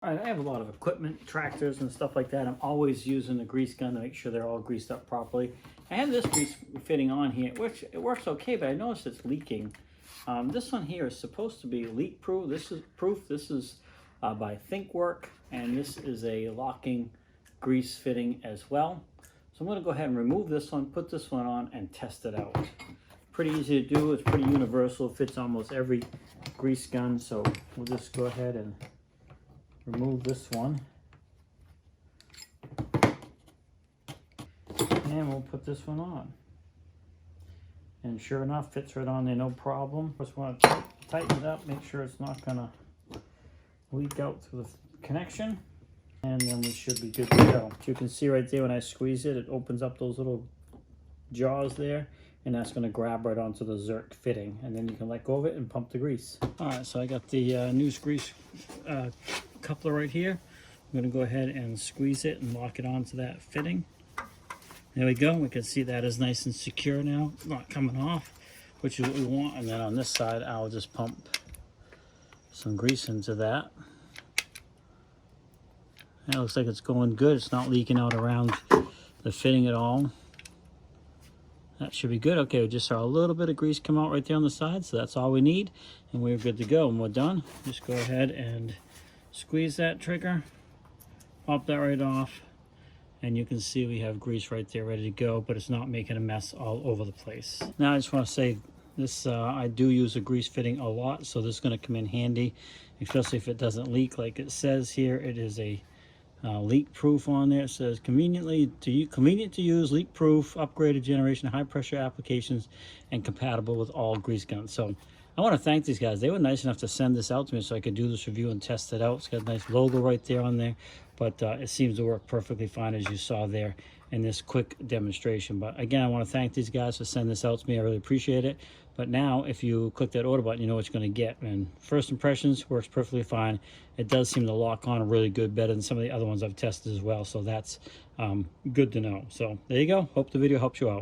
All right, I have a lot of equipment, tractors and stuff like that. I'm always using the grease gun to make sure they're all greased up properly. I have this grease fitting on here, which it works okay, but I noticed it's leaking. This one here is supposed to be leak proof. This is by THINKWORK, and this is a locking grease fitting as well. So I'm going to go ahead and remove this one, put this one on, and test it out. Pretty easy to do. It's pretty universal. It fits almost every grease gun. So we'll just go ahead and remove this one, and we'll put this one on, and sure enough, fits right on there, no problem. Just want to tighten it up, make sure it's not gonna leak out through the connection, and then we should be good to go. So you can see right there when I squeeze it, it opens up those little jaws there, and that's going to grab right onto the Zerk fitting, and then you can let go of it and pump the grease. All right, so I got the new grease coupler right here. I'm going to go ahead and squeeze it and lock it onto that fitting. There we go. We can see that is nice and secure now, not coming off, which is what we want. And then on this side, I'll just pump some grease into that. That looks like it's going good. It's not leaking out around the fitting at all. That should be good. Okay, we just saw a little bit of grease come out right there on the side, so that's all we need, and we're good to go. And we're done. Just go ahead and squeeze that trigger, pop that right off, and you can see we have grease right there ready to go, but it's not making a mess all over the place. Now I just want to say this, I do use a grease fitting a lot, so this is going to come in handy, especially if it doesn't leak like it says here. It is a leak proof on there. It says convenient to use, leak proof, upgraded generation, high pressure applications, and compatible with all grease guns. So I want to thank these guys. They were nice enough to send this out to me so I could do this review and test it out. It's got a nice logo right there on there, but it seems to work perfectly fine, as you saw there in this quick demonstration. But again, I want to thank these guys for sending this out to me. I really appreciate it. But now if you click that order button, you know what you're going to get, and first impressions, works perfectly fine. It does seem to lock on really good, better than some of the other ones I've tested as well, so that's good to know. So there you go. Hope the video helps you out.